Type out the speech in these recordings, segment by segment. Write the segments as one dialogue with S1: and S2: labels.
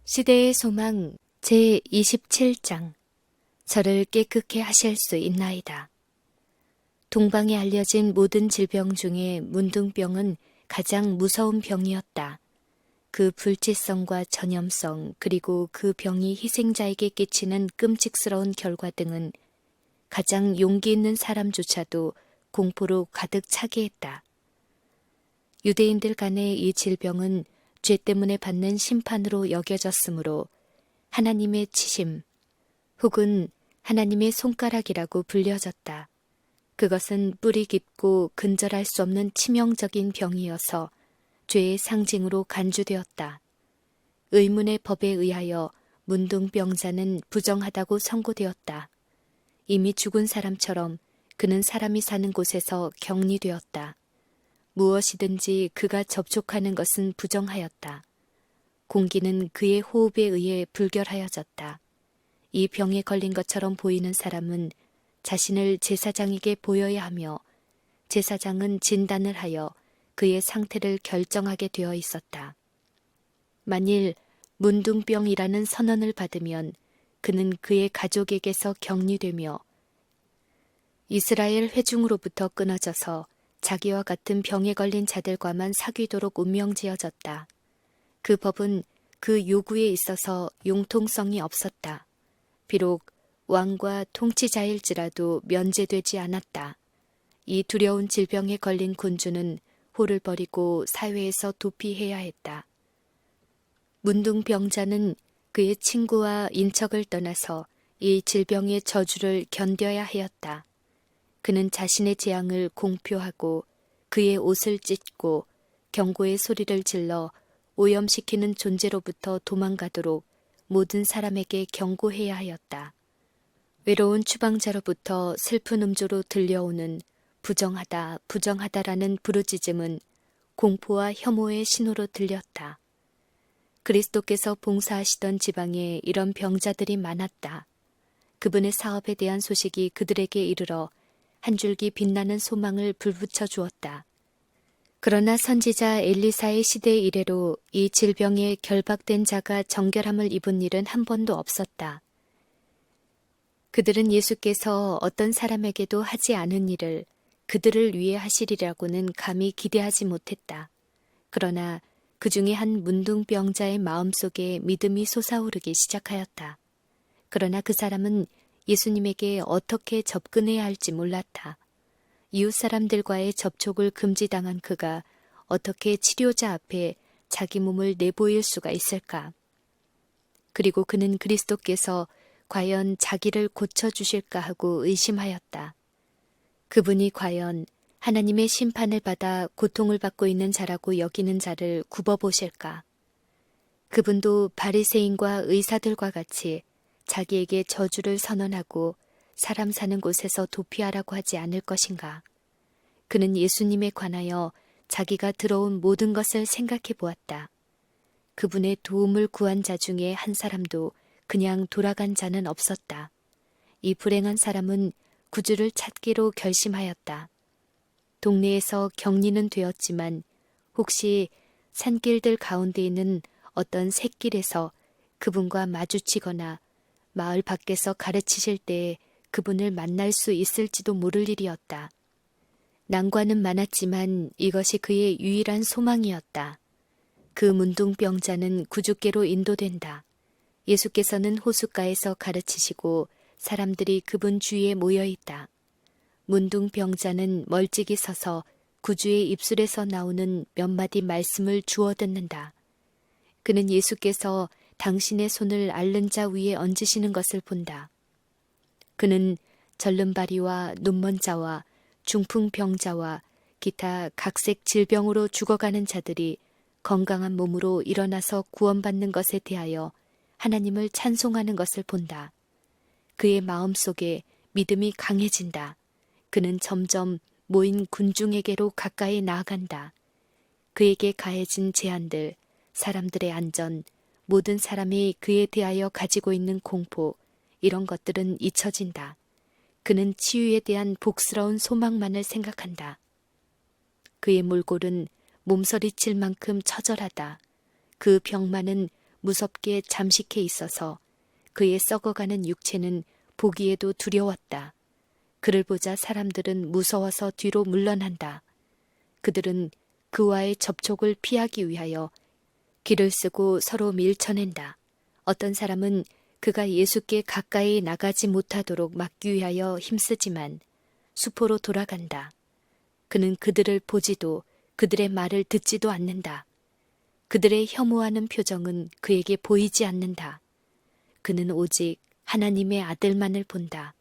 S1: 시대의 소망 제27장 저를 깨끗게 하실 수 있나이다. 동방에 알려진 모든 질병 중에 문둥병은 가장 무서운 병이었다. 그 불치성과 전염성 그리고 그 병이 희생자에게 끼치는 끔찍스러운 결과 등은 가장 용기 있는 사람조차도 공포로 가득 차게 했다. 유대인들 간의 이 질병은 죄 때문에 받는 심판으로 여겨졌으므로 하나님의 치심 혹은 하나님의 손가락이라고 불려졌다. 그것은 뿌리 깊고 근절할 수 없는 치명적인 병이어서 죄의 상징으로 간주되었다. 의문의 법에 의하여 문둥병자는 부정하다고 선고되었다. 이미 죽은 사람처럼 그는 사람이 사는 곳에서 격리되었다. 무엇이든지 그가 접촉하는 것은 부정하였다. 공기는 그의 호흡에 의해 불결하여졌다. 이 병에 걸린 것처럼 보이는 사람은 자신을 제사장에게 보여야 하며 제사장은 진단을 하여 그의 상태를 결정하게 되어 있었다. 만일 문둥병이라는 선언을 받으면 그는 그의 가족에게서 격리되며 이스라엘 회중으로부터 끊어져서 자기와 같은 병에 걸린 자들과만 사귀도록 운명지어졌다. 그 법은 그 요구에 있어서 융통성이 없었다. 비록 왕과 통치자일지라도 면제되지 않았다. 이 두려운 질병에 걸린 군주는 호를 버리고 사회에서 도피해야 했다. 문둥병자는 그의 친구와 인척을 떠나서 이 질병의 저주를 견뎌야 하였다. 그는 자신의 재앙을 공표하고 그의 옷을 찢고 경고의 소리를 질러 오염시키는 존재로부터 도망가도록 모든 사람에게 경고해야 하였다. 외로운 추방자로부터 슬픈 음조로 들려오는 부정하다, 부정하다라는 부르짖음은 공포와 혐오의 신호로 들렸다. 그리스도께서 봉사하시던 지방에 이런 병자들이 많았다. 그분의 사업에 대한 소식이 그들에게 이르러 한 줄기 빛나는 소망을 불붙여 주었다. 그러나 선지자 엘리사의 시대 이래로 이 질병에 결박된 자가 정결함을 입은 일은 한 번도 없었다. 그들은 예수께서 어떤 사람에게도 하지 않은 일을 그들을 위해 하시리라고는 감히 기대하지 못했다. 그러나 그 중에 한 문둥병자의 마음속에 믿음이 솟아오르기 시작하였다. 그러나 그 사람은 예수님에게 어떻게 접근해야 할지 몰랐다. 이웃 사람들과의 접촉을 금지당한 그가 어떻게 치료자 앞에 자기 몸을 내보일 수가 있을까? 그리고 그는 그리스도께서 과연 자기를 고쳐주실까 하고 의심하였다. 그분이 과연 하나님의 심판을 받아 고통을 받고 있는 자라고 여기는 자를 굽어보실까? 그분도 바리새인과 의사들과 같이 자기에게 저주를 선언하고 사람 사는 곳에서 도피하라고 하지 않을 것인가? 그는 예수님에 관하여 자기가 들어온 모든 것을 생각해 보았다. 그분의 도움을 구한 자 중에 한 사람도 그냥 돌아간 자는 없었다. 이 불행한 사람은 구주를 찾기로 결심하였다. 동네에서 격리는 되었지만 혹시 산길들 가운데 있는 어떤 샛길에서 그분과 마주치거나 마을 밖에서 가르치실 때에 그분을 만날 수 있을지도 모를 일이었다. 난관은 많았지만 이것이 그의 유일한 소망이었다. 그 문둥병자는 구주께로 인도된다. 예수께서는 호숫가에서 가르치시고 사람들이 그분 주위에 모여 있다. 문둥병자는 멀찍이 서서 구주의 입술에서 나오는 몇 마디 말씀을 주워 듣는다. 그는 예수께서 당신의 손을 앓는 자 위에 얹으시는 것을 본다. 그는 절름발이와 눈먼 자와 중풍병자와 기타 각색 질병으로 죽어가는 자들이 건강한 몸으로 일어나서 구원받는 것에 대하여 하나님을 찬송하는 것을 본다. 그의 마음속에 믿음이 강해진다. 그는 점점 모인 군중에게로 가까이 나아간다. 그에게 가해진 제한들, 사람들의 안전, 모든 사람이 그에 대하여 가지고 있는 공포, 이런 것들은 잊혀진다. 그는 치유에 대한 복스러운 소망만을 생각한다. 그의 몰골은 몸서리칠 만큼 처절하다. 그 병만은 무섭게 잠식해 있어서 그의 썩어가는 육체는 보기에도 두려웠다. 그를 보자 사람들은 무서워서 뒤로 물러난다. 그들은 그와의 접촉을 피하기 위하여 길을 쓰고 서로 밀쳐낸다. 어떤 사람은 그가 예수께 가까이 나가지 못하도록 막기 위하여 힘쓰지만 수포로 돌아간다. 그는 그들을 보지도 그들의 말을 듣지도 않는다. 그들의 혐오하는 표정은 그에게 보이지 않는다. 그는 오직 하나님의 아들만을 본다.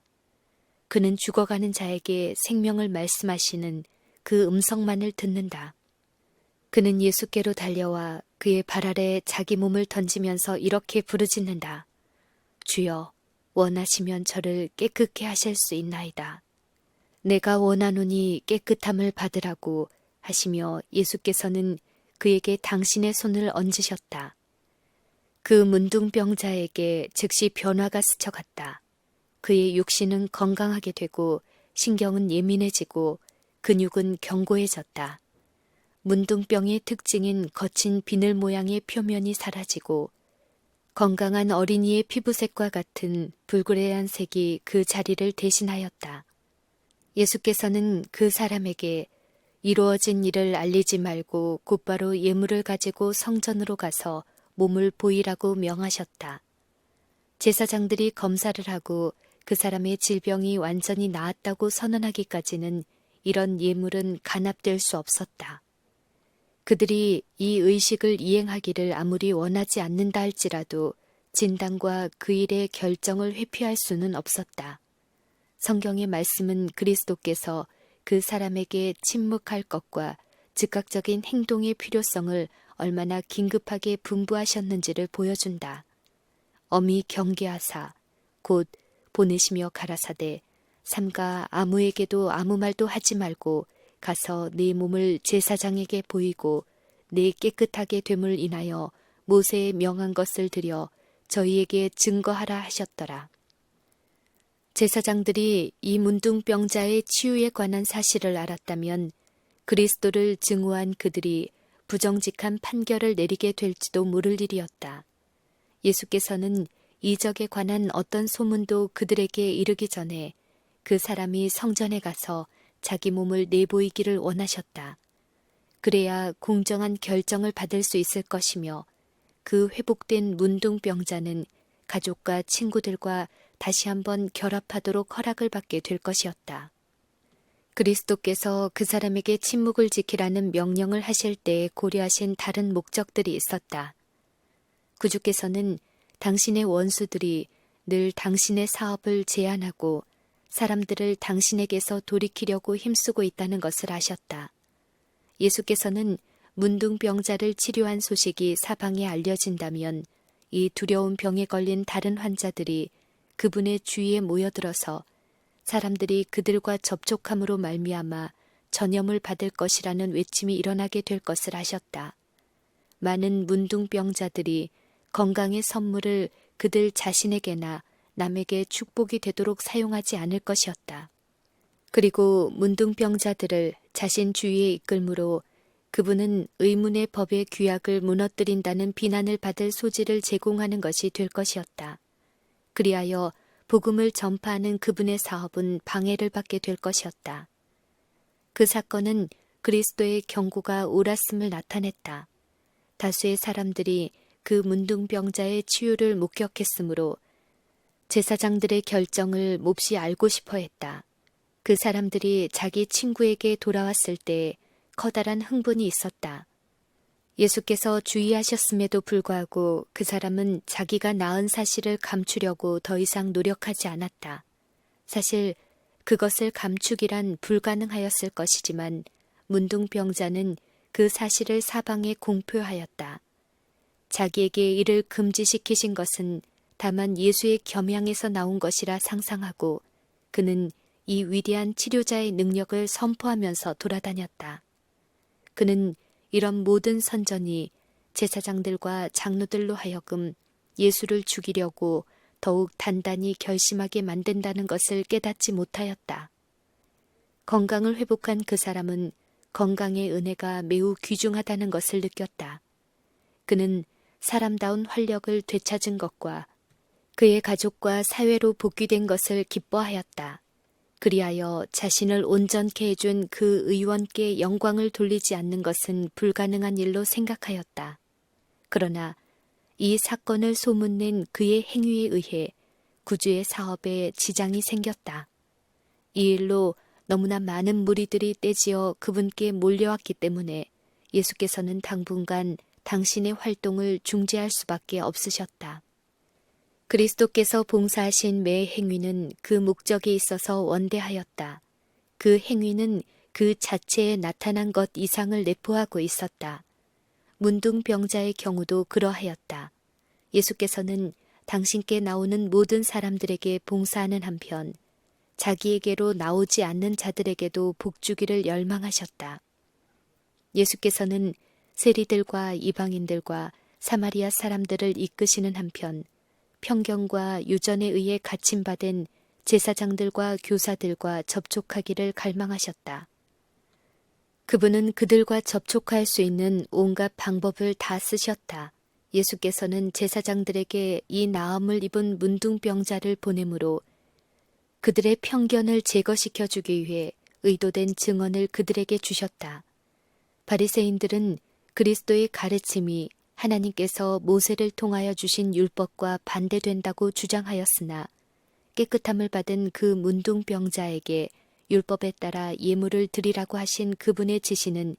S1: 그는 죽어가는 자에게 생명을 말씀하시는 그 음성만을 듣는다. 그는 예수께로 달려와 그의 발 아래 자기 몸을 던지면서 이렇게 부르짖는다. 주여, 원하시면 저를 깨끗게 하실 수 있나이다. 내가 원하노니 깨끗함을 받으라고 하시며 예수께서는 그에게 당신의 손을 얹으셨다. 그 문둥병자에게 즉시 변화가 스쳐갔다. 그의 육신은 건강하게 되고 신경은 예민해지고 근육은 견고해졌다. 문둥병의 특징인 거친 비늘 모양의 표면이 사라지고 건강한 어린이의 피부색과 같은 불그레한 색이 그 자리를 대신하였다. 예수께서는 그 사람에게 이루어진 일을 알리지 말고 곧바로 예물을 가지고 성전으로 가서 몸을 보이라고 명하셨다. 제사장들이 검사를 하고 그 사람의 질병이 완전히 나았다고 선언하기까지는 이런 예물은 간합될 수 없었다. 그들이 이 의식을 이행하기를 아무리 원하지 않는다 할지라도 진단과 그 일의 결정을 회피할 수는 없었다. 성경의 말씀은 그리스도께서 그 사람에게 침묵할 것과 즉각적인 행동의 필요성을 얼마나 긴급하게 분부하셨는지를 보여준다. 엄히 경계하사 곧 보내시며 가라사대 삼가 아무에게도 아무 말도 하지 말고 가서 네 몸을 제사장에게 보이고 네 깨끗하게 됨을 인하여 모세의 명한 것을 드려 저희에게 증거하라 하셨더라. 제사장들이 이 문둥병자의 치유에 관한 사실을 알았다면 그리스도를 증오한 그들이 부정직한 판결을 내리게 될지도 모를 일이었다. 예수께서는 이적에 관한 어떤 소문도 그들에게 이르기 전에 그 사람이 성전에 가서 자기 몸을 내보이기를 원하셨다. 그래야 공정한 결정을 받을 수 있을 것이며 그 회복된 문둥병자는 가족과 친구들과 다시 한번 결합하도록 허락을 받게 될 것이었다. 그리스도께서 그 사람에게 침묵을 지키라는 명령을 하실 때 고려하신 다른 목적들이 있었다. 구주께서는 당신의 원수들이 늘 당신의 사업을 제한하고 사람들을 당신에게서 돌이키려고 힘쓰고 있다는 것을 아셨다. 예수께서는 문둥병자를 치료한 소식이 사방에 알려진다면 이 두려운 병에 걸린 다른 환자들이 그분의 주위에 모여들어서 사람들이 그들과 접촉함으로 말미암아 전염을 받을 것이라는 외침이 일어나게 될 것을 아셨다. 많은 문둥병자들이 건강의 선물을 그들 자신에게나 남에게 축복이 되도록 사용하지 않을 것이었다. 그리고 문둥병자들을 자신 주위에 이끌므로 그분은 의문의 법의 규약을 무너뜨린다는 비난을 받을 소지를 제공하는 것이 될 것이었다. 그리하여 복음을 전파하는 그분의 사업은 방해를 받게 될 것이었다. 그 사건은 그리스도의 경고가 옳았음을 나타냈다. 다수의 사람들이 그 문둥병자의 치유를 목격했으므로 제사장들의 결정을 몹시 알고 싶어 했다. 그 사람들이 자기 친구에게 돌아왔을 때 커다란 흥분이 있었다. 예수께서 주의하셨음에도 불구하고 그 사람은 자기가 나은 사실을 감추려고 더 이상 노력하지 않았다. 사실 그것을 감추기란 불가능하였을 것이지만 문둥병자는 그 사실을 사방에 공표하였다. 자기에게 이를 금지시키신 것은 다만 예수의 겸양에서 나온 것이라 상상하고 그는 이 위대한 치료자의 능력을 선포하면서 돌아다녔다. 그는 이런 모든 선전이 제사장들과 장로들로 하여금 예수를 죽이려고 더욱 단단히 결심하게 만든다는 것을 깨닫지 못하였다. 건강을 회복한 그 사람은 건강의 은혜가 매우 귀중하다는 것을 느꼈다. 그는 사람다운 활력을 되찾은 것과 그의 가족과 사회로 복귀된 것을 기뻐하였다. 그리하여 자신을 온전케 해준 그 의원께 영광을 돌리지 않는 것은 불가능한 일로 생각하였다. 그러나 이 사건을 소문낸 그의 행위에 의해 구주의 사업에 지장이 생겼다. 이 일로 너무나 많은 무리들이 떼지어 그분께 몰려왔기 때문에 예수께서는 당분간 당신의 활동을 중지할 수밖에 없으셨다. 그리스도께서 봉사하신 매 행위는 그 목적에 있어서 원대하였다. 그 행위는 그 자체에 나타난 것 이상을 내포하고 있었다. 문둥병자의 경우도 그러하였다. 예수께서는 당신께 나오는 모든 사람들에게 봉사하는 한편 자기에게로 나오지 않는 자들에게도 복주기를 열망하셨다. 예수께서는 세리들과 이방인들과 사마리아 사람들을 이끄시는 한편 편견과 유전에 의해 갇힘받은 제사장들과 교사들과 접촉하기를 갈망하셨다. 그분은 그들과 접촉할 수 있는 온갖 방법을 다 쓰셨다. 예수께서는 제사장들에게 이 나음을 입은 문둥병자를 보내므로 그들의 편견을 제거시켜 주기 위해 의도된 증언을 그들에게 주셨다. 바리새인들은 그리스도의 가르침이 하나님께서 모세를 통하여 주신 율법과 반대된다고 주장하였으나 깨끗함을 받은 그 문둥병자에게 율법에 따라 예물을 드리라고 하신 그분의 지시는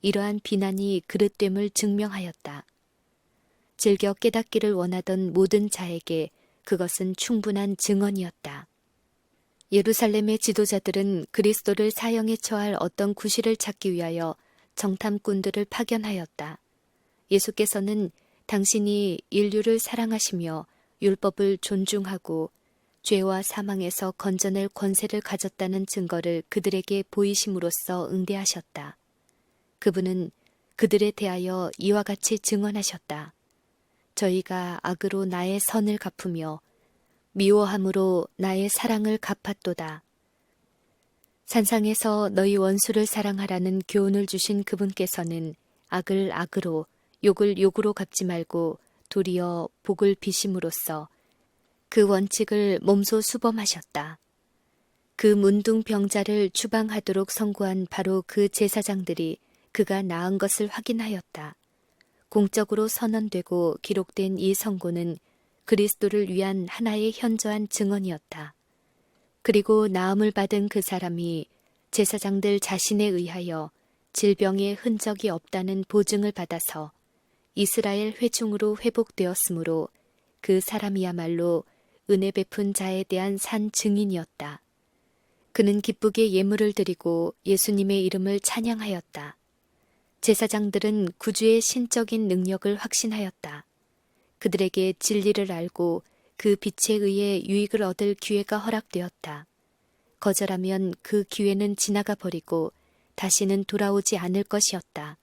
S1: 이러한 비난이 그릇됨을 증명하였다. 즐겨 깨닫기를 원하던 모든 자에게 그것은 충분한 증언이었다. 예루살렘의 지도자들은 그리스도를 사형에 처할 어떤 구실을 찾기 위하여 정탐꾼들을 파견하였다. 예수께서는 당신이 인류를 사랑하시며 율법을 존중하고 죄와 사망에서 건져낼 권세를 가졌다는 증거를 그들에게 보이심으로써 응대하셨다. 그분은 그들에 대하여 이와 같이 증언하셨다. 저희가 악으로 나의 선을 갚으며 미워함으로 나의 사랑을 갚았도다. 산상에서 너희 원수를 사랑하라는 교훈을 주신 그분께서는 악을 악으로 욕을 욕으로 갚지 말고 도리어 복을 비심으로써 그 원칙을 몸소 수범하셨다. 그 문둥병자를 추방하도록 선고한 바로 그 제사장들이 그가 나은 것을 확인하였다. 공적으로 선언되고 기록된 이 선고는 그리스도를 위한 하나의 현저한 증언이었다. 그리고 나음을 받은 그 사람이 제사장들 자신에 의하여 질병의 흔적이 없다는 보증을 받아서 이스라엘 회중으로 회복되었으므로 그 사람이야말로 은혜 베푼 자에 대한 산 증인이었다. 그는 기쁘게 예물을 드리고 예수님의 이름을 찬양하였다. 제사장들은 구주의 신적인 능력을 확신하였다. 그들에게 진리를 알고 그 빛에 의해 유익을 얻을 기회가 허락되었다. 거절하면 그 기회는 지나가 버리고 다시는 돌아오지 않을 것이었다.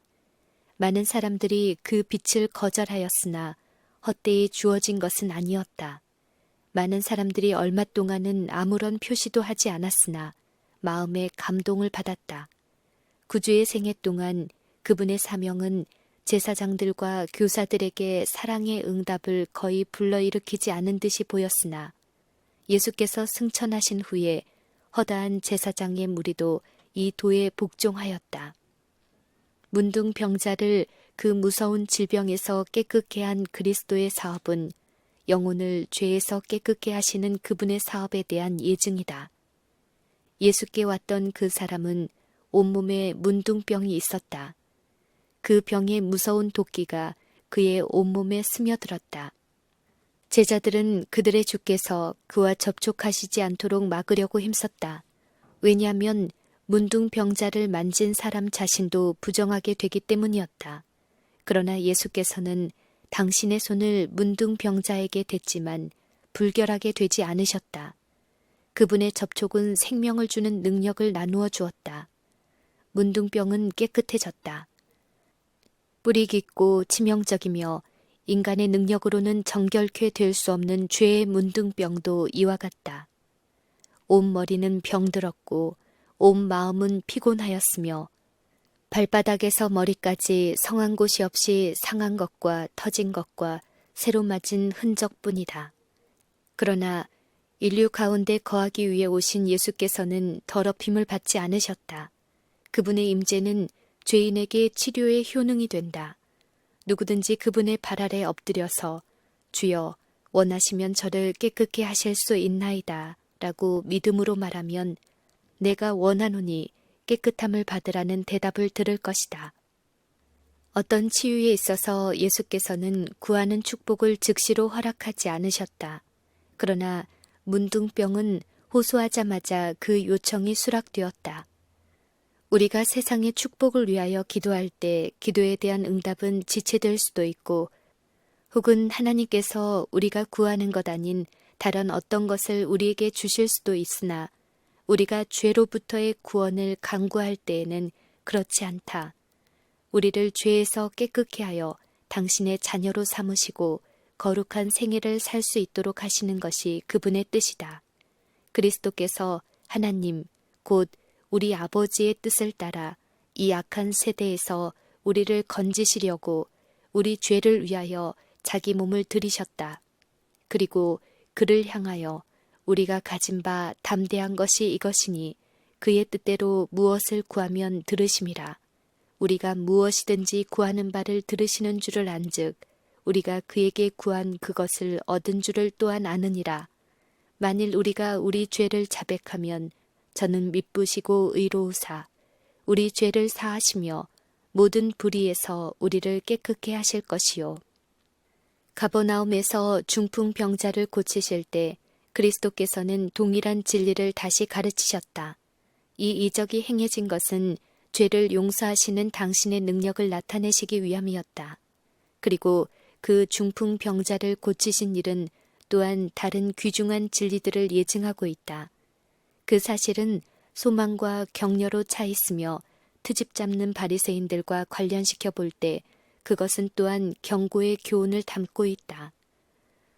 S1: 많은 사람들이 그 빛을 거절하였으나 헛되이 주어진 것은 아니었다. 많은 사람들이 얼마 동안은 아무런 표시도 하지 않았으나 마음에 감동을 받았다. 구주의 생애 동안 그분의 사명은 제사장들과 교사들에게 사랑의 응답을 거의 불러일으키지 않은 듯이 보였으나 예수께서 승천하신 후에 허다한 제사장의 무리도 이 도에 복종하였다. 문둥병자를 그 무서운 질병에서 깨끗게 한 그리스도의 사업은 영혼을 죄에서 깨끗게 하시는 그분의 사업에 대한 예증이다. 예수께 왔던 그 사람은 온몸에 문둥병이 있었다. 그 병의 무서운 도끼가 그의 온몸에 스며들었다. 제자들은 그들의 주께서 그와 접촉하시지 않도록 막으려고 힘썼다. 왜냐하면 문둥병자를 만진 사람 자신도 부정하게 되기 때문이었다. 그러나 예수께서는 당신의 손을 문둥병자에게 댔지만 불결하게 되지 않으셨다. 그분의 접촉은 생명을 주는 능력을 나누어 주었다. 문둥병은 깨끗해졌다. 뿌리 깊고 치명적이며 인간의 능력으로는 정결케 될 수 없는 죄의 문둥병도 이와 같다. 온 머리는 병들었고 온 마음은 피곤하였으며 발바닥에서 머리까지 성한 곳이 없이 상한 것과 터진 것과 새로 맞은 흔적뿐이다. 그러나 인류 가운데 거하기 위해 오신 예수께서는 더럽힘을 받지 않으셨다. 그분의 임재는 죄인에게 치료의 효능이 된다. 누구든지 그분의 발 아래 엎드려서 주여 원하시면 저를 깨끗게 하실 수 있나이다 라고 믿음으로 말하면 내가 원하노니 깨끗함을 받으라는 대답을 들을 것이다. 어떤 치유에 있어서 예수께서는 구하는 축복을 즉시로 허락하지 않으셨다. 그러나 문둥병은 호소하자마자 그 요청이 수락되었다. 우리가 세상의 축복을 위하여 기도할 때 기도에 대한 응답은 지체될 수도 있고 혹은 하나님께서 우리가 구하는 것 아닌 다른 어떤 것을 우리에게 주실 수도 있으나 우리가 죄로부터의 구원을 간구할 때에는 그렇지 않다. 우리를 죄에서 깨끗게 하여 당신의 자녀로 삼으시고 거룩한 생애를 살 수 있도록 하시는 것이 그분의 뜻이다. 그리스도께서 하나님, 곧 우리 아버지의 뜻을 따라 이 악한 세대에서 우리를 건지시려고 우리 죄를 위하여 자기 몸을 들이셨다. 그리고 그를 향하여 우리가 가진 바 담대한 것이 이것이니 그의 뜻대로 무엇을 구하면 들으심이라. 우리가 무엇이든지 구하는 바를 들으시는 줄을 안즉 우리가 그에게 구한 그것을 얻은 줄을 또한 아느니라. 만일 우리가 우리 죄를 자백하면 저는 미쁘시고 의로우사 우리 죄를 사하시며 모든 불의에서 우리를 깨끗게 하실 것이요. 가버나움에서 중풍병자를 고치실 때 그리스도께서는 동일한 진리를 다시 가르치셨다. 이 이적이 행해진 것은 죄를 용서하시는 당신의 능력을 나타내시기 위함이었다. 그리고 그 중풍병자를 고치신 일은 또한 다른 귀중한 진리들을 예증하고 있다. 그 사실은 소망과 격려로 차 있으며 트집 잡는 바리새인들과 관련시켜 볼 때 그것은 또한 경고의 교훈을 담고 있다.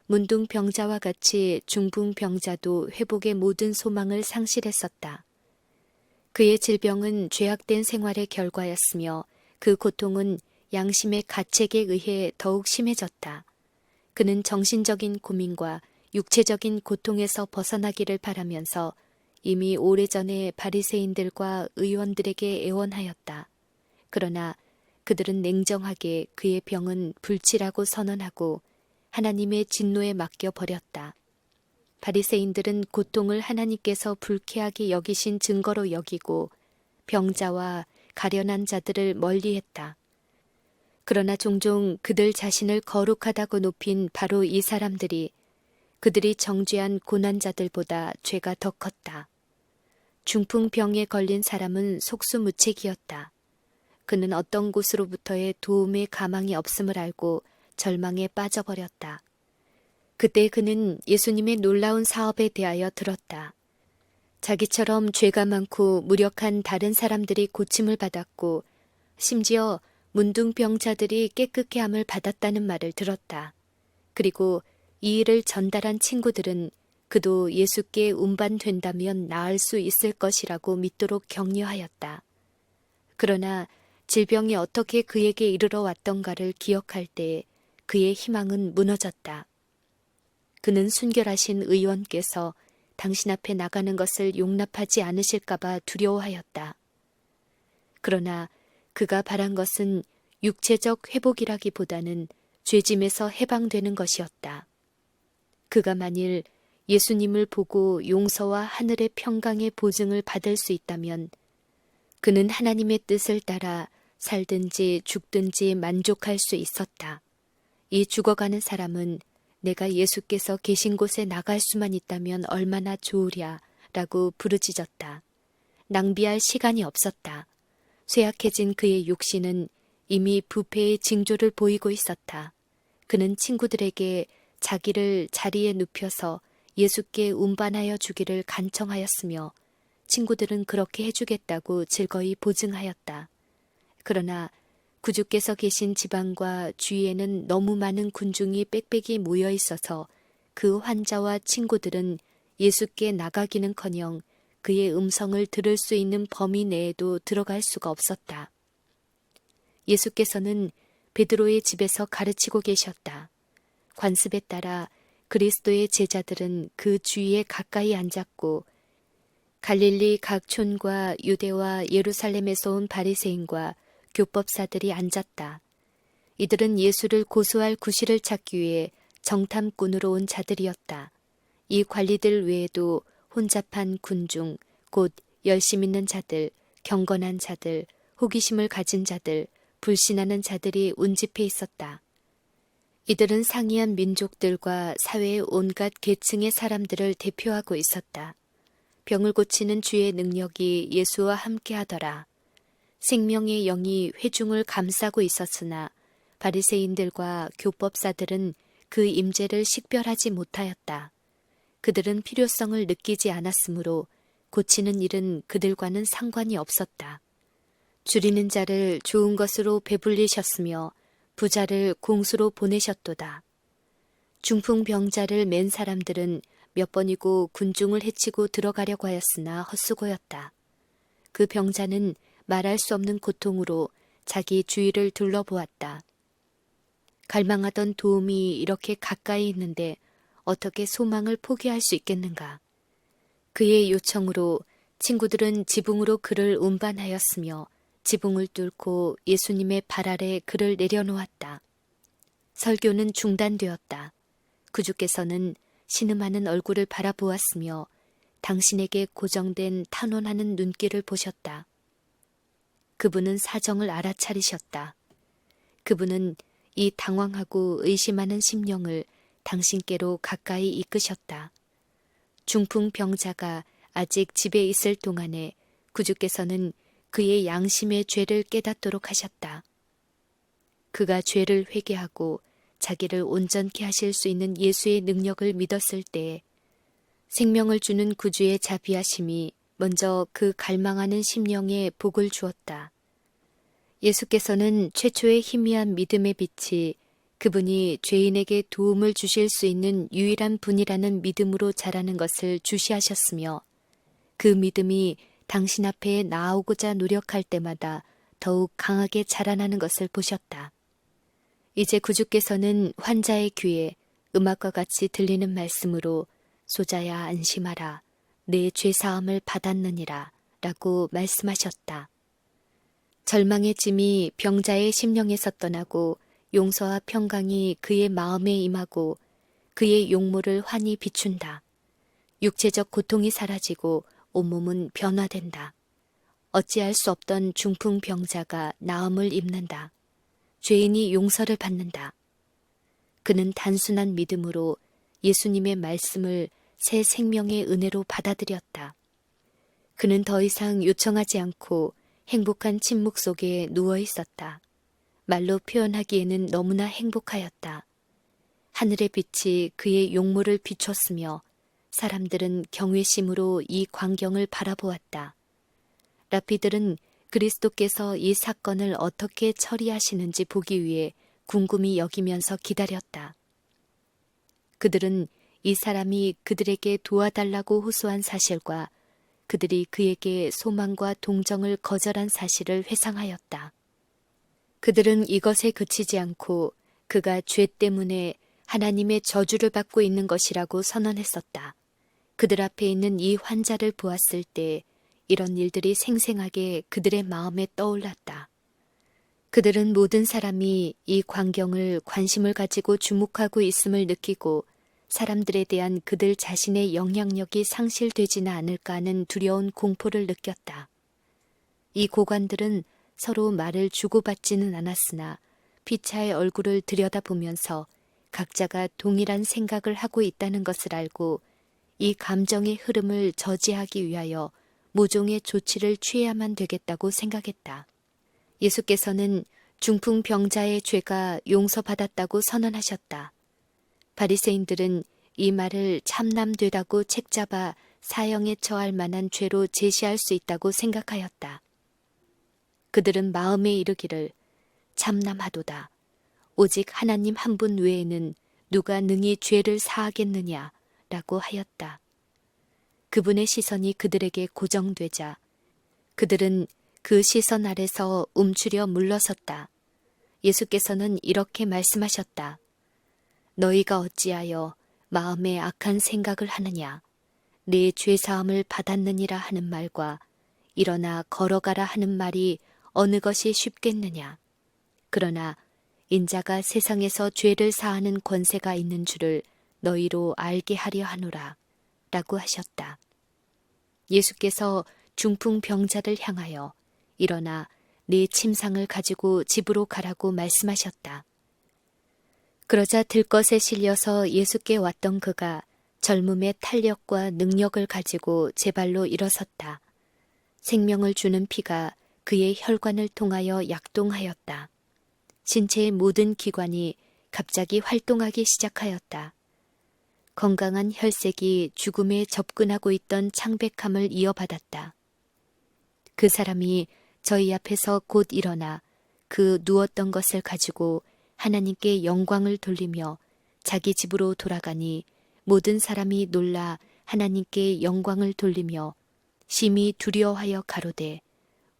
S1: 문둥병자와 같이 중풍병자도 회복의 모든 소망을 상실했었다. 그의 질병은 죄악된 생활의 결과였으며 그 고통은 양심의 가책에 의해 더욱 심해졌다. 그는 정신적인 고민과 육체적인 고통에서 벗어나기를 바라면서 이미 오래전에 바리새인들과 의원들에게 애원하였다. 그러나 그들은 냉정하게 그의 병은 불치라고 선언하고 하나님의 진노에 맡겨 버렸다. 바리새인들은 고통을 하나님께서 불쾌하게 여기신 증거로 여기고 병자와 가련한 자들을 멀리했다. 그러나 종종 그들 자신을 거룩하다고 높인 바로 이 사람들이 그들이 정죄한 고난자들보다 죄가 더 컸다. 중풍병에 걸린 사람은 속수무책이었다. 그는 어떤 곳으로부터의 도움의 가망이 없음을 알고 절망에 빠져버렸다. 그때 그는 예수님의 놀라운 사업에 대하여 들었다. 자기처럼 죄가 많고 무력한 다른 사람들이 고침을 받았고 심지어 문둥병자들이 깨끗게 함을 받았다는 말을 들었다. 그리고 이 일을 전달한 친구들은 그도 예수께 운반된다면 나을 수 있을 것이라고 믿도록 격려하였다. 그러나 질병이 어떻게 그에게 이르러 왔던가를 기억할 때 그의 희망은 무너졌다. 그는 순결하신 의원께서 당신 앞에 나가는 것을 용납하지 않으실까봐 두려워하였다. 그러나 그가 바란 것은 육체적 회복이라기보다는 죄짐에서 해방되는 것이었다. 그가 만일 예수님을 보고 용서와 하늘의 평강의 보증을 받을 수 있다면 그는 하나님의 뜻을 따라 살든지 죽든지 만족할 수 있었다. 이 죽어가는 사람은 내가 예수께서 계신 곳에 나갈 수만 있다면 얼마나 좋으랴 라고 부르짖었다. 낭비할 시간이 없었다. 쇠약해진 그의 육신은 이미 부패의 징조를 보이고 있었다. 그는 친구들에게 자기를 자리에 눕혀서 예수께 운반하여 주기를 간청하였으며 친구들은 그렇게 해주겠다고 즐거이 보증하였다. 그러나 구주께서 계신 지방과 주위에는 너무 많은 군중이 빽빽이 모여 있어서 그 환자와 친구들은 예수께 나가기는커녕 그의 음성을 들을 수 있는 범위 내에도 들어갈 수가 없었다. 예수께서는 베드로의 집에서 가르치고 계셨다. 관습에 따라 그리스도의 제자들은 그 주위에 가까이 앉았고 갈릴리 각 촌과 유대와 예루살렘에서 온 바리새인과 교법사들이 앉았다. 이들은 예수를 고소할 구실을 찾기 위해 정탐꾼으로 온 자들이었다. 이 관리들 외에도 혼잡한 군중, 곧 열심 있는 자들, 경건한 자들, 호기심을 가진 자들, 불신하는 자들이 운집해 있었다. 이들은 상이한 민족들과 사회의 온갖 계층의 사람들을 대표하고 있었다. 병을 고치는 주의 능력이 예수와 함께 하더라. 생명의 영이 회중을 감싸고 있었으나 바리새인들과 교법사들은 그 임재를 식별하지 못하였다. 그들은 필요성을 느끼지 않았으므로 고치는 일은 그들과는 상관이 없었다. 줄이는 자를 좋은 것으로 배불리셨으며 부자를 공수로 보내셨도다. 중풍병자를 맨 사람들은 몇 번이고 군중을 헤치고 들어가려고 하였으나 헛수고였다. 그 병자는 말할 수 없는 고통으로 자기 주위를 둘러보았다. 갈망하던 도움이 이렇게 가까이 있는데 어떻게 소망을 포기할 수 있겠는가. 그의 요청으로 친구들은 지붕으로 그를 운반하였으며 지붕을 뚫고 예수님의 발 아래 그를 내려놓았다. 설교는 중단되었다. 구주께서는 신음하는 얼굴을 바라보았으며 당신에게 고정된 탄원하는 눈길을 보셨다. 그분은 사정을 알아차리셨다. 그분은 이 당황하고 의심하는 심령을 당신께로 가까이 이끄셨다. 중풍병자가 아직 집에 있을 동안에 구주께서는 그의 양심의 죄를 깨닫도록 하셨다. 그가 죄를 회개하고 자기를 온전케 하실 수 있는 예수의 능력을 믿었을 때에 생명을 주는 구주의 자비하심이 먼저 그 갈망하는 심령에 복을 주었다. 예수께서는 최초의 희미한 믿음의 빛이 그분이 죄인에게 도움을 주실 수 있는 유일한 분이라는 믿음으로 자라는 것을 주시하셨으며 그 믿음이 당신 앞에 나아오고자 노력할 때마다 더욱 강하게 자라나는 것을 보셨다. 이제 구주께서는 환자의 귀에 음악과 같이 들리는 말씀으로 소자야 안심하라 내 죄사함을 받았느니라 라고 말씀하셨다. 절망의 짐이 병자의 심령에서 떠나고 용서와 평강이 그의 마음에 임하고 그의 용모를 환히 비춘다. 육체적 고통이 사라지고 온몸은 변화된다. 어찌할 수 없던 중풍병자가 나음을 입는다. 죄인이 용서를 받는다. 그는 단순한 믿음으로 예수님의 말씀을 새 생명의 은혜로 받아들였다. 그는 더 이상 요청하지 않고 행복한 침묵 속에 누워 있었다. 말로 표현하기에는 너무나 행복하였다. 하늘의 빛이 그의 용모를 비췄으며 사람들은 경외심으로 이 광경을 바라보았다. 라피들은 그리스도께서 이 사건을 어떻게 처리하시는지 보기 위해 궁금히 여기면서 기다렸다. 그들은 이 사람이 그들에게 도와달라고 호소한 사실과 그들이 그에게 소망과 동정을 거절한 사실을 회상하였다. 그들은 이것에 그치지 않고 그가 죄 때문에 하나님의 저주를 받고 있는 것이라고 선언했었다. 그들 앞에 있는 이 환자를 보았을 때 이런 일들이 생생하게 그들의 마음에 떠올랐다. 그들은 모든 사람이 이 광경을 관심을 가지고 주목하고 있음을 느끼고 사람들에 대한 그들 자신의 영향력이 상실되지는 않을까 하는 두려운 공포를 느꼈다. 이 고관들은 서로 말을 주고받지는 않았으나 피차의 얼굴을 들여다보면서 각자가 동일한 생각을 하고 있다는 것을 알고 이 감정의 흐름을 저지하기 위하여 모종의 조치를 취해야만 되겠다고 생각했다. 예수께서는 중풍병자의 죄가 용서받았다고 선언하셨다. 바리새인들은 이 말을 참남되다고 책잡아 사형에 처할 만한 죄로 제시할 수 있다고 생각하였다. 그들은 마음에 이르기를 참남하도다. 오직 하나님 한 분 외에는 누가 능히 죄를 사하겠느냐 라고 하였다. 그분의 시선이 그들에게 고정되자 그들은 그 시선 아래서 움츠려 물러섰다. 예수께서는 이렇게 말씀하셨다. 너희가 어찌하여 마음에 악한 생각을 하느냐. 내 죄사함을 받았느니라 하는 말과 일어나 걸어가라 하는 말이 어느 것이 쉽겠느냐. 그러나 인자가 세상에서 죄를 사하는 권세가 있는 줄을 너희로 알게 하려 하노라. 라고 하셨다. 예수께서 중풍병자를 향하여 일어나 네 침상을 가지고 집으로 가라고 말씀하셨다. 그러자 들것에 실려서 예수께 왔던 그가 젊음의 탄력과 능력을 가지고 제 발로 일어섰다. 생명을 주는 피가 그의 혈관을 통하여 약동하였다. 신체의 모든 기관이 갑자기 활동하기 시작하였다. 건강한 혈색이 죽음에 접근하고 있던 창백함을 이어받았다. 그 사람이 저희 앞에서 곧 일어나 그 누웠던 것을 가지고 하나님께 영광을 돌리며 자기 집으로 돌아가니 모든 사람이 놀라 하나님께 영광을 돌리며 심히 두려워하여 가로되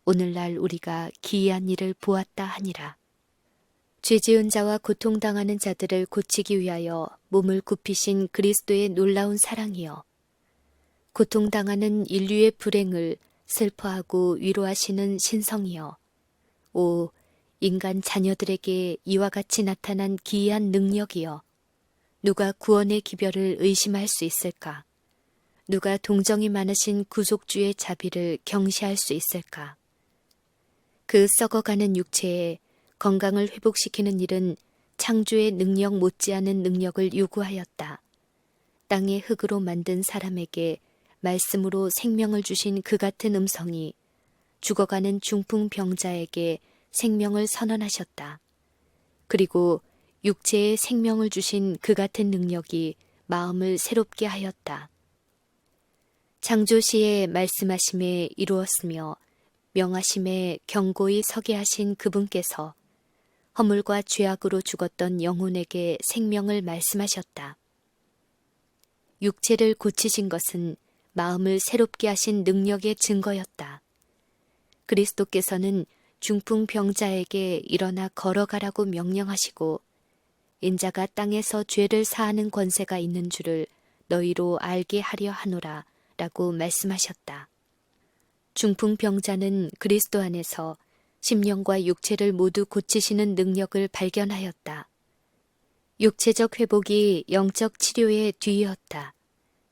S1: 오늘날 우리가 기이한 일을 보았다 하니라. 죄지은 자와 고통당하는 자들을 고치기 위하여 몸을 굽히신 그리스도의 놀라운 사랑이여. 고통당하는 인류의 불행을 슬퍼하고 위로하시는 신성이여. 오, 인간 자녀들에게 이와 같이 나타난 기이한 능력이여. 누가 구원의 기별을 의심할 수 있을까? 누가 동정이 많으신 구속주의 자비를 경시할 수 있을까? 그 썩어가는 육체에 건강을 회복시키는 일은 창조의 능력 못지않은 능력을 요구하였다. 땅의 흙으로 만든 사람에게 말씀으로 생명을 주신 그 같은 음성이 죽어가는 중풍병자에게 생명을 선언하셨다. 그리고 육체에 생명을 주신 그 같은 능력이 마음을 새롭게 하였다. 창조시에 말씀하심에 이루었으며 명하심에 경고히 서게 하신 그분께서 허물과 죄악으로 죽었던 영혼에게 생명을 말씀하셨다. 육체를 고치신 것은 마음을 새롭게 하신 능력의 증거였다. 그리스도께서는 중풍병자에게 일어나 걸어가라고 명령하시고 인자가 땅에서 죄를 사하는 권세가 있는 줄을 너희로 알게 하려 하노라 라고 말씀하셨다. 중풍병자는 그리스도 안에서 심령과 육체를 모두 고치시는 능력을 발견하였다. 육체적 회복이 영적 치료의 뒤이었다.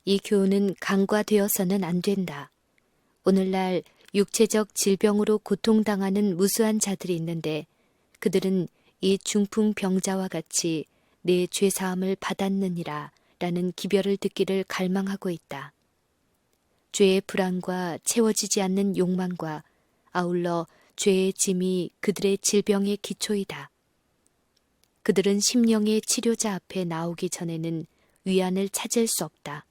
S1: 이 교훈은 간과되어서는 안 된다. 오늘날 육체적 질병으로 고통당하는 무수한 자들이 있는데 그들은 이 중풍병자와 같이 내 죄사함을 받았느니라 라는 기별을 듣기를 갈망하고 있다. 죄의 불안과 채워지지 않는 욕망과 아울러 죄의 짐이 그들의 질병의 기초이다. 그들은 심령의 치료자 앞에 나오기 전에는 위안을 찾을 수 없다.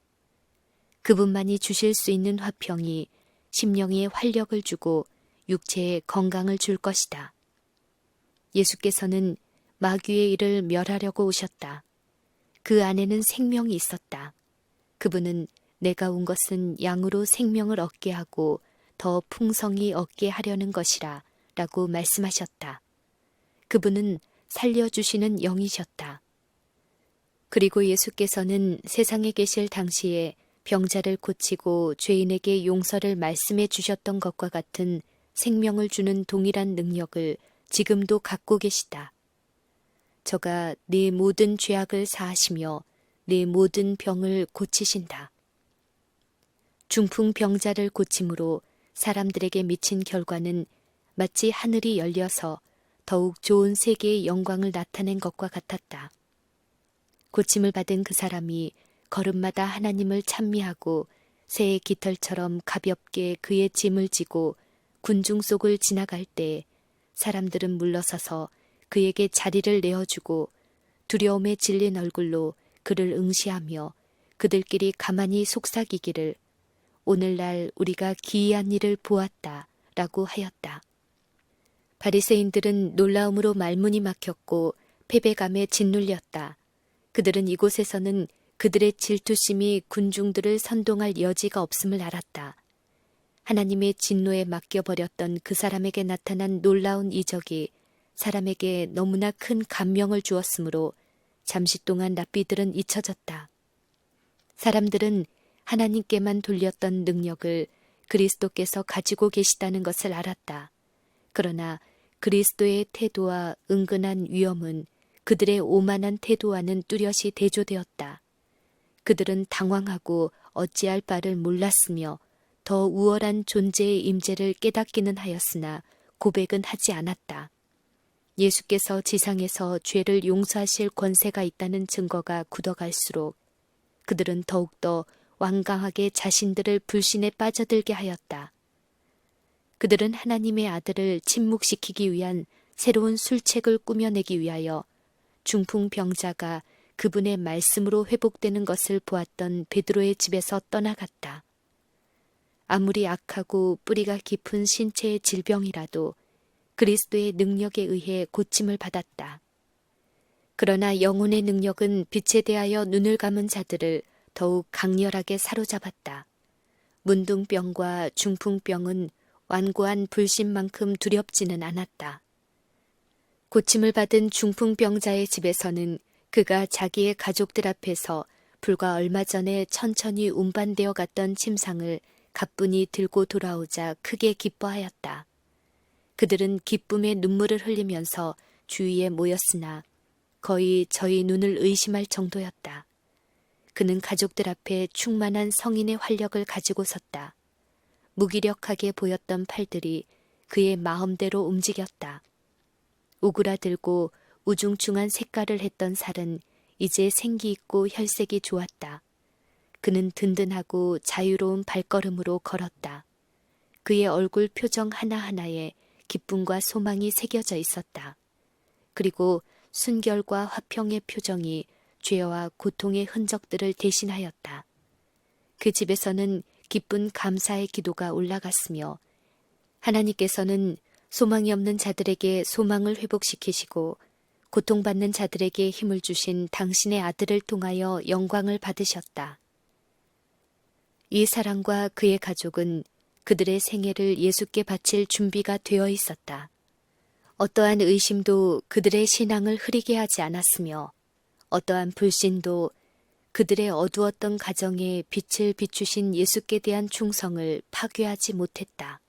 S1: 그분만이 주실 수 있는 화평이 심령에 활력을 주고 육체에 건강을 줄 것이다. 예수께서는 마귀의 일을 멸하려고 오셨다. 그 안에는 생명이 있었다. 그분은 내가 온 것은 양으로 생명을 얻게 하고 더 풍성히 얻게 하려는 것이라 라고 말씀하셨다. 그분은 살려주시는 영이셨다. 그리고 예수께서는 세상에 계실 당시에 병자를 고치고 죄인에게 용서를 말씀해 주셨던 것과 같은 생명을 주는 동일한 능력을 지금도 갖고 계시다. 저가 네 모든 죄악을 사하시며 네 모든 병을 고치신다. 중풍병자를 고침으로 사람들에게 미친 결과는 마치 하늘이 열려서 더욱 좋은 세계의 영광을 나타낸 것과 같았다. 고침을 받은 그 사람이 걸음마다 하나님을 찬미하고 새의 깃털처럼 가볍게 그의 짐을 지고 군중 속을 지나갈 때 사람들은 물러서서 그에게 자리를 내어주고 두려움에 질린 얼굴로 그를 응시하며 그들끼리 가만히 속삭이기를 오늘날 우리가 기이한 일을 보았다 라고 하였다. 바리새인들은 놀라움으로 말문이 막혔고 패배감에 짓눌렸다. 그들은 이곳에서는 그들의 질투심이 군중들을 선동할 여지가 없음을 알았다. 하나님의 진노에 맡겨버렸던 그 사람에게 나타난 놀라운 이적이 사람에게 너무나 큰 감명을 주었으므로 잠시 동안 랍비들은 잊혀졌다. 사람들은 하나님께만 돌렸던 능력을 그리스도께서 가지고 계시다는 것을 알았다. 그러나 그리스도의 태도와 은근한 위엄은 그들의 오만한 태도와는 뚜렷이 대조되었다. 그들은 당황하고 어찌할 바를 몰랐으며 더 우월한 존재의 임재를 깨닫기는 하였으나 고백은 하지 않았다. 예수께서 지상에서 죄를 용서하실 권세가 있다는 증거가 굳어갈수록 그들은 더욱더 완강하게 자신들을 불신에 빠져들게 하였다. 그들은 하나님의 아들을 침묵시키기 위한 새로운 술책을 꾸며내기 위하여 중풍병자가 그분의 말씀으로 회복되는 것을 보았던 베드로의 집에서 떠나갔다. 아무리 악하고 뿌리가 깊은 신체의 질병이라도 그리스도의 능력에 의해 고침을 받았다. 그러나 영혼의 능력은 빛에 대하여 눈을 감은 자들을 더욱 강렬하게 사로잡았다. 문둥병과 중풍병은 완고한 불신만큼 두렵지는 않았다. 고침을 받은 중풍병자의 집에서는 그가 자기의 가족들 앞에서 불과 얼마 전에 천천히 운반되어 갔던 침상을 가뿐히 들고 돌아오자 크게 기뻐하였다. 그들은 기쁨의 눈물을 흘리면서 주위에 모였으나 거의 저희 눈을 의심할 정도였다. 그는 가족들 앞에 충만한 성인의 활력을 가지고 섰다. 무기력하게 보였던 팔들이 그의 마음대로 움직였다. 오그라들고 우중충한 색깔을 했던 살은 이제 생기 있고 혈색이 좋았다. 그는 든든하고 자유로운 발걸음으로 걸었다. 그의 얼굴 표정 하나하나에 기쁨과 소망이 새겨져 있었다. 그리고 순결과 화평의 표정이 죄와 고통의 흔적들을 대신하였다. 그 집에서는 기쁜 감사의 기도가 올라갔으며 하나님께서는 소망이 없는 자들에게 소망을 회복시키시고 고통받는 자들에게 힘을 주신 당신의 아들을 통하여 영광을 받으셨다. 이 사람과 그의 가족은 그들의 생애를 예수께 바칠 준비가 되어 있었다. 어떠한 의심도 그들의 신앙을 흐리게 하지 않았으며 어떠한 불신도 그들의 어두웠던 가정에 빛을 비추신 예수께 대한 충성을 파괴하지 못했다.